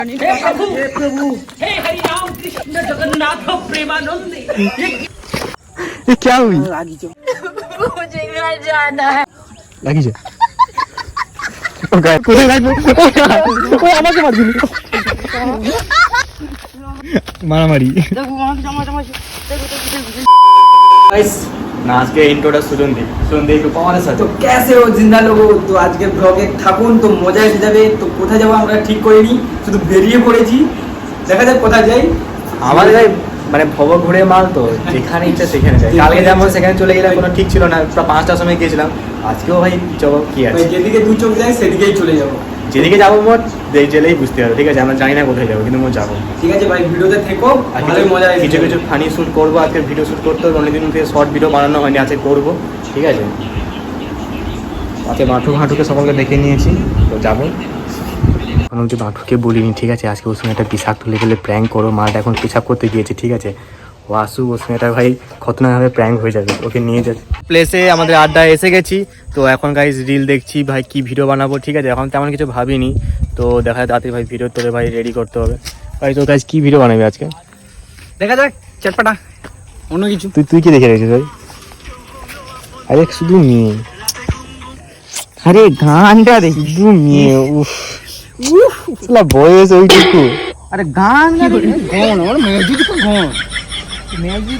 हे प्रभु, हे हरि राम कृष्ण जगन्नाथ प्रेमानंद। ये क्या हुई? मुझे घर जाना है। लगी जा। ओके, पूरे रात में ओ আমাকে মার দিলি। মারামারি। गाइस ना आज के इंट्रोটা শুনুন একটু পাওয়ারের সাথে। তো कैसे हो जिंदा लोगो? তো আজকে ব্লগে থাকুন, তো মজা এসে যাবে। তো কোথায় যাবো আমরা ঠিক করিনি, শুধু বেরিয়ে পড়েছি, দেখা যাক কোথায় যাই। আমাদের ভাই মানে ভব ঘুরে মাল তো যেখানে ইচ্ছা সেখানে যাই। কালকে যেমন সেখানে চলে গেলাম, কোনো ঠিক ছিল না, পুরো 5টার সময় গিয়েছিলাম। আজকেও ভাই চলো কি আছে, যেদিকে দু চোখ যায় সেদিকেই চলে যাবো। যেদিকে যাবো মোট গেলেই বুঝতে পারবো, ঠিক আছে? আমরা জানি না কোথায় যাবো, কিন্তু মোট যাবো। ঠিক আছে ভাই, ভিডিওতে থেকো, আর ভালোই মজা এসে কিছু যাবে। কিছু ফানি শ্যুট করবো, আজকে ভিডিও শ্যুট করতে হবে। অনেকদিন থেকে শর্ট ভিডিও বানানো হয়নি, আজকে করবো, ঠিক আছে? আজকে মাঠুকে সকলকে দেখে নিয়েছি, তো যাবো। এখন হচ্ছে মাঠুকে বলিনি, ঠিক আছে? আজকে ওর সঙ্গে একটা বিষাক্ত লেভেলে প্র্যাঙ্ক করো। মাঠ এখন পেশাব করতে গিয়েছে, ঠিক আছে? ও আসুক, ওর সঙ্গে একটা ভাই খতরনাকভাবে প্র্যাঙ্ক হয়ে যাবে, ওকে নিয়ে যাবে। প্লেসে আমাদের আড্ডা এসে গেছি, তো এখন গাইজ রিল দেখছি ভাই কি ভিডিও বানাবো, ঠিক আছে? এখন তেমন কিছু ভাবিনি, তো দেখা যায় তাড়াতাড়ি ভাই ভিডিও তোলে ভাই রেডি করতে হবে। ভাই তো গাইজ কি ভিডিও বানাবি আজকে? দেখা যাক, চটপটা অন্য কিছু। তুই কি দেখে রেখেছিস ভাই? আরে শুধু মেয়ে, আরে গানটা দেখ, শুধু মেয়ে। উফ বয়স ওইটুকু। আরে গান ঘন ওর মিউজিক তো ঘন মিউজিক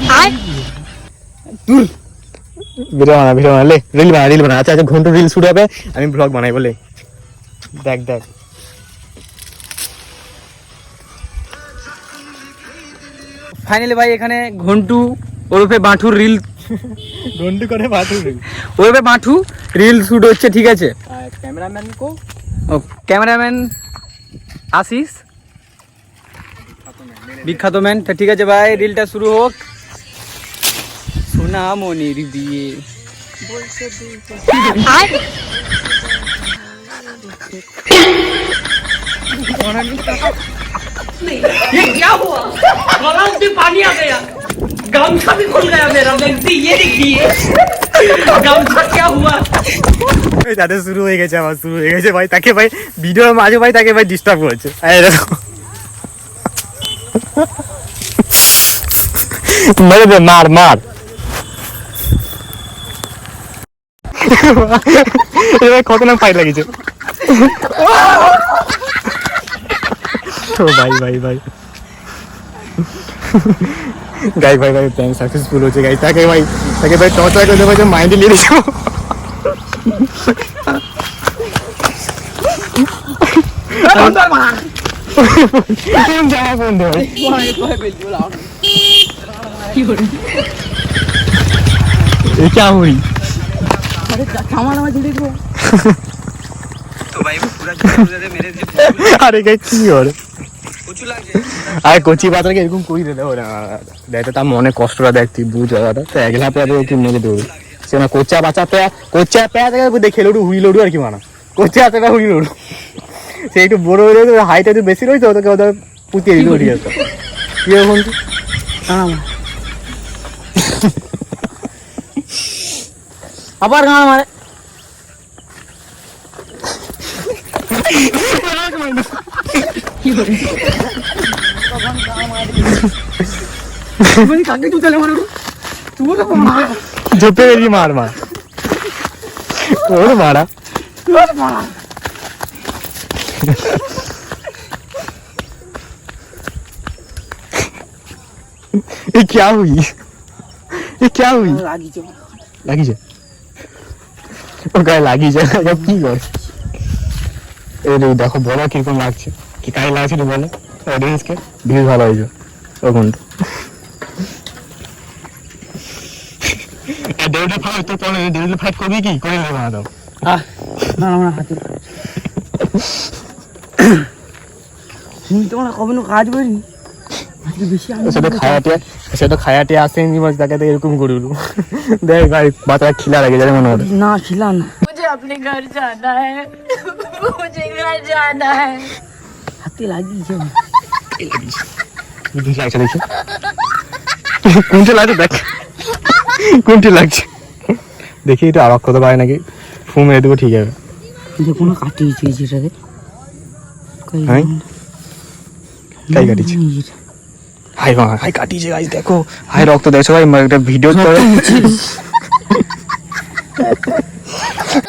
দূর। ভিডিও বানা লে, রিল বানা। আচ্ছা ঘন্টা রিল শুট হবে, আমি ব্লগ বানাই বলে। দেখ ফাইনালি ভাই এখানে ঘন্টু ওরফে বাঁঠুর রিল, ঘন্টু করে বাটু রিল, ওরফে বাঁঠু রিল শুট হচ্ছে, ঠিক আছে? ক্যামেরাম্যান কো? ও ক্যামেরাম্যান আশিস, বিখ্যাত ম্যান। তো ঠিক আছে ভাই, রিলটা শুরু হোক। সোনা মনির বিয়ে ये क्या हुआ? गलाव में पानी आ गया, गमछा भी खुल गया मेरा। लगती ये देखिए गमछा क्या हुआ। যাদের শুরু হয়ে গেছে, আমার শুরু হয়ে গেছে ভাই। তাকে ভাই ভিডিওর মাঝে ভাই তাকে ভাই ডিস্টার্ব করেছে। মেরে দে, মার এবার খতরনাক ফাইট লাগিয়েছে। ও ভাই গাই ভাই প্ল্যান সাকসেসফুল হচ্ছে গাই। তাকে ভাই টর্চার করতে ভাই মাইন্ডে নিয়ে নিয়েছো। क्या हुई? আরে কি ওরে আরে কচি পাতাকে এরকম কই দে ওরা দেখ, তার মনে কষ্টটা দেখ, তুই বুঝ দাদা। তো একলা পেয়ে একটু মেরে দেবে সে না, কোচা পেয়া দেখে লোডু হুই লোডু আর কি মানা, কোচা হাতেটা হুই লোডু। সে একটু বড় হয়ে রয়েছে, হাইট একটু বেশি রয়েছে, ওদেরকে ওদের পুঁতিয়ে দিল ঠিক আছে। কি এখন আবার গান মারে। কাকে তুই চলে মারো, তুই তো ঝোপে বেরিয়ে মার ওর মারা। क्या हुई? লাগিছে ও গায়ে লাগিছে, কি কর? এই দেখো বলো কিরকম লাগছে, কি গায়ে লাগছে বলো অডিয়েন্সকে। ভিউ ভালো হয়েছে ওখান দেড়টা ফাইট তো পরে দেড়টা ফাইট করবি কি করে বানা দাও। না হাতে তোমরা কবে কাজ করিনি, সেটা খায়াতে আসেনি, তাকে এরকম করবো। দেখ ভাই মাথায় খিলা লাগে যাবে মনে হয় না, খিলা না। मुझे अपने घर जाना है, मुझे घर जाना है। হাতে লাগিয়েছে দেখি কোনটা লাগছে, দেখ কোনটি লাগছে দেখি। এটা আবার করতে পারে নাকি, ফুম মেরে দেবো, ঠিক আছে? কোনো কাটিয়েছে যেটাকে। কাই কাটিছে হাই মা হাই কাটিছে গাইস দেখো হাই রক্ত দেখছো ভাই একটা ভিডিও করে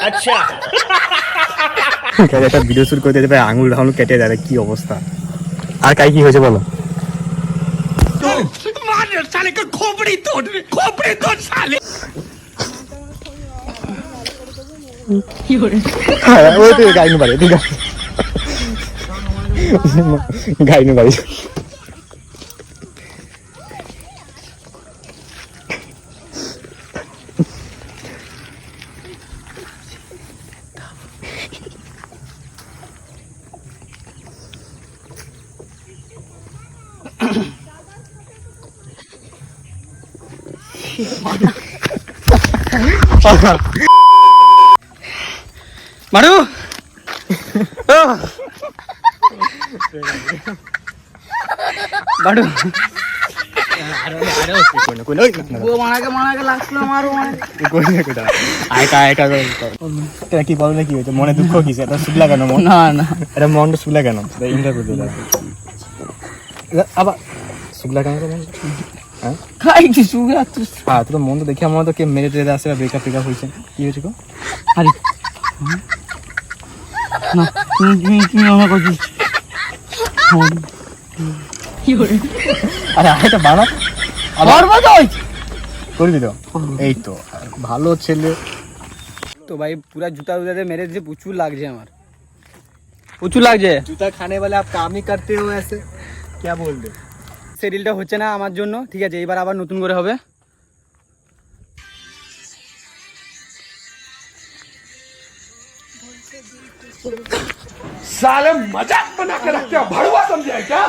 আচ্ছা একটা ভিডিও শুট করে দিতে ভাই আঙুল ঢাঙুল কেটে যাবে কি অবস্থা আর কাই কি হয়েছে বলো ওই তো গাইনু বাড়ি ঠিক আছে গাইনু বাড়ি মারু বাড়ু কি বলো না কি হয়েছে মনে দুঃখ কিসে এটা শুকলা কেন মন না না এটা মনটা শুকলা কেন ইন্টার করতে আবার শুকলা কেন হ্যাঁ খাই কি সুগা তুই হ্যাঁ তো মন তো দেখে আমার তো কে মেরে টেরে আসে ব্রেকআপ টেকআপ হয়েছে কি হয়েছে গো আরে না তুমি আমার কথা আরে আরেকটা বানা আবার বাজাই করবি তো এই তো ভালো ছেলে তো ভাই পুরা জুতা উতাতে মেরে দিয়েছে প্রচুর লাগছে আমার প্রচুর লাগছে जूता खाने वाले आप काम ही करते हो ऐसे क्या बोल दे সেরিলটা হচ্ছে না আমার জন্য ঠিক আছে এবার আবার নতুন করে হবে साले मजाक बना के रखते हो भड़वा समझे क्या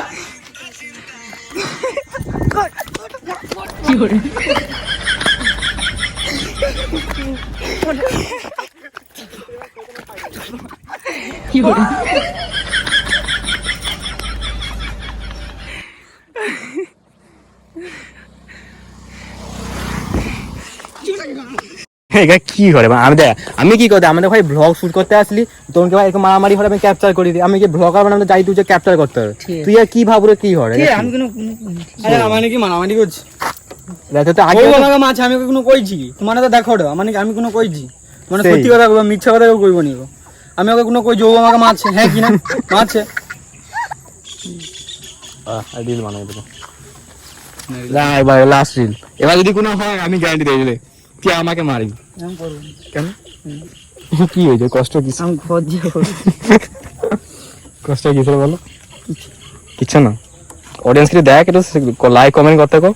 এটা কি করে আমি দেখ আমি কি করতে আমাদের ভাই ব্লগ শুট করতে আসলি তোমাকে ভাই এরকম মারামারি হলে আমি ক্যাপচার করে দিই আমি কি ব্লগার বানাতে যাই তুই যে ক্যাপচার করতে হবে তুই আর কি ভাবরে কি হয় আমি কোনো আরে আমানে কি মারামারি করছি দেখো তো আগে ওই আমাকে মাছ আমি কোনো কইছি তোমার তো দেখো মানে আমি কোনো কইছি মানে সেই। সত্যি কথা কইবা মিথ্যা কথা কইব নি গো আমি ওকে কোনো কইছি ও আমাকে মাছ হ্যাঁ কি না মাছ রিল বানাই দেবো এবার লাস্ট রিল এবার যদি কোনো হয় আমি গ্যারান্টি দিয়ে দিলে তুই আমাকে মারি আমি করব কেন কি হয়েছে কষ্ট কি আমি খোঁজ কষ্ট কিসের বলো কিচ্ছু না অডিয়েন্স কে দেখ একটু লাইক কমেন্ট করতে কো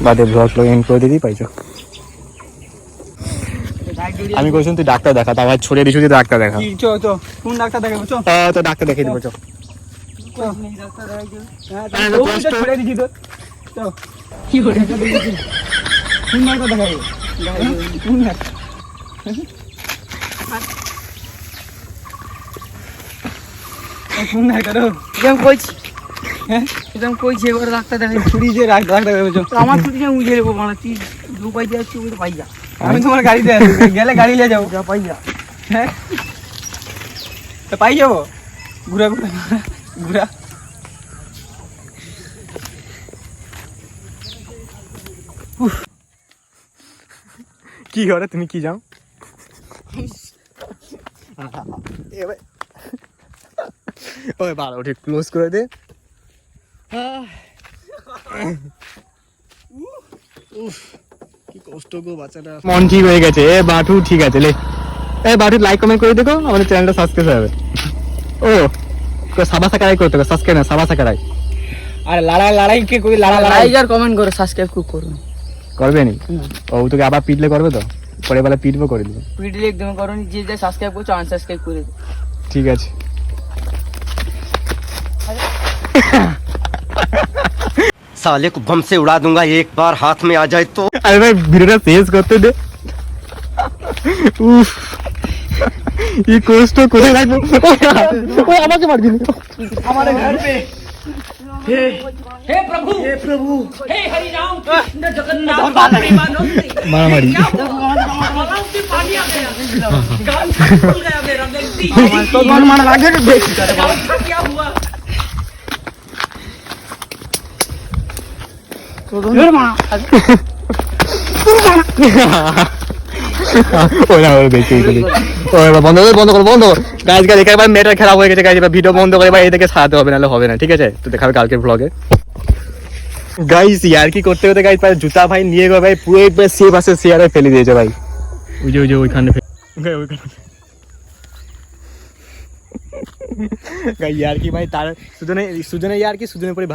বাদে ব্লগ এন্ড করে দিই পাইছো আমি কইছিলাম তুই ডাক্তার দেখা তারপর ছড়িয়ে দিছু তুই ডাক্তার দেখা কি চো চো কোন ডাক্তার দেখাবো চো তো ডাক্তার দেখিয়ে দিব চো ডাক্তার দেখাইছো হ্যাঁ তো ছড়ে দিছি তো চো কি হলো কোন ডাক্তার দেখাবো কোন ডাক্তার কোন ডাক্তার কেমন কইছি হ্যাঁ একদম কইছি এবার ডাক্তার দেখাই ছুরি যে ডাক্তার দেখাবো চো আমার ছুরি যে উজে দেবো মানে তুই দু পাই যাচ্ছি ওই তো পাই যা আমি তোমার গাড়িতে আসবো গেলে গাড়ি নিয়ে যাবো যা পাই যা হ্যাঁ তো পাই যাবো ঘুরা ঘুরা ঘুরা কি করে তুমি কি যাও ওই বাড়া ওঠে ক্লোজ করে দে কি কষ্ট গো বাচ্চাটা মন ঠিক হয়ে গেছে এ বাটু ঠিক আছে লে এ বাটু লাইক কমেন্ট করে দেখো আমাদের চ্যানেলটা সাবস্ক্রাইব হবে ও সাবা সাকারাই করতে হবে সাবস্ক্রাইব না সাবা সাকারাই আরে লড়াই কে কই লড়াই আর কমেন্ট করো সাবস্ক্রাইব করো করবে নি ও তোকে আবার পিটলে করবে তো পরে বেলা পিটবো করে দিবো ভিডিও একদম করো নি যে যে সাবস্ক্রাইব করছো আনসাবস্ক্রাইব করে দাও ঠিক আছে साले को बम से उड़ा दूंगा एक बार हाथ में आ जाए तो। আরে ভাই ভিডিওটা শেষ করতে দে। উফ ये কষ্ট করে রাখবো। ওই আমাকে মারবি না। हमारे घर पे हे प्रभु हे हरि राम कृष्ण जगन्नाथ মারামারি। गलाव से पानी आ गया गामछा भी खुल गया मेरा लगती ये तो कौन मारा लागे रे देख गामछा क्या हुआ तो कौन मारा ওরা ওরা দেখি ওরা বন্ধ কর বন্ধ কর বন্ধ কর গাইস গাইস একবার মেটা খারাপ হয়ে গেছে গাইস এবার ভিডিও বন্ধ করে ভাই এদিকে সারাতে হবে নাহলে হবে না ঠিক আছে তো দেখাবে কালকের ব্লগে গাইস यार কি করতে হতে গাইস জুতা ভাই নিয়ে গো ভাই পুরো একবার সেফ আছে শেয়ারে ফেলে দিয়েছে ভাই ওই যে ওইখানে ওইখানে গাইস यार কি ভাই তার সুজনে यार কি সুজনের পরে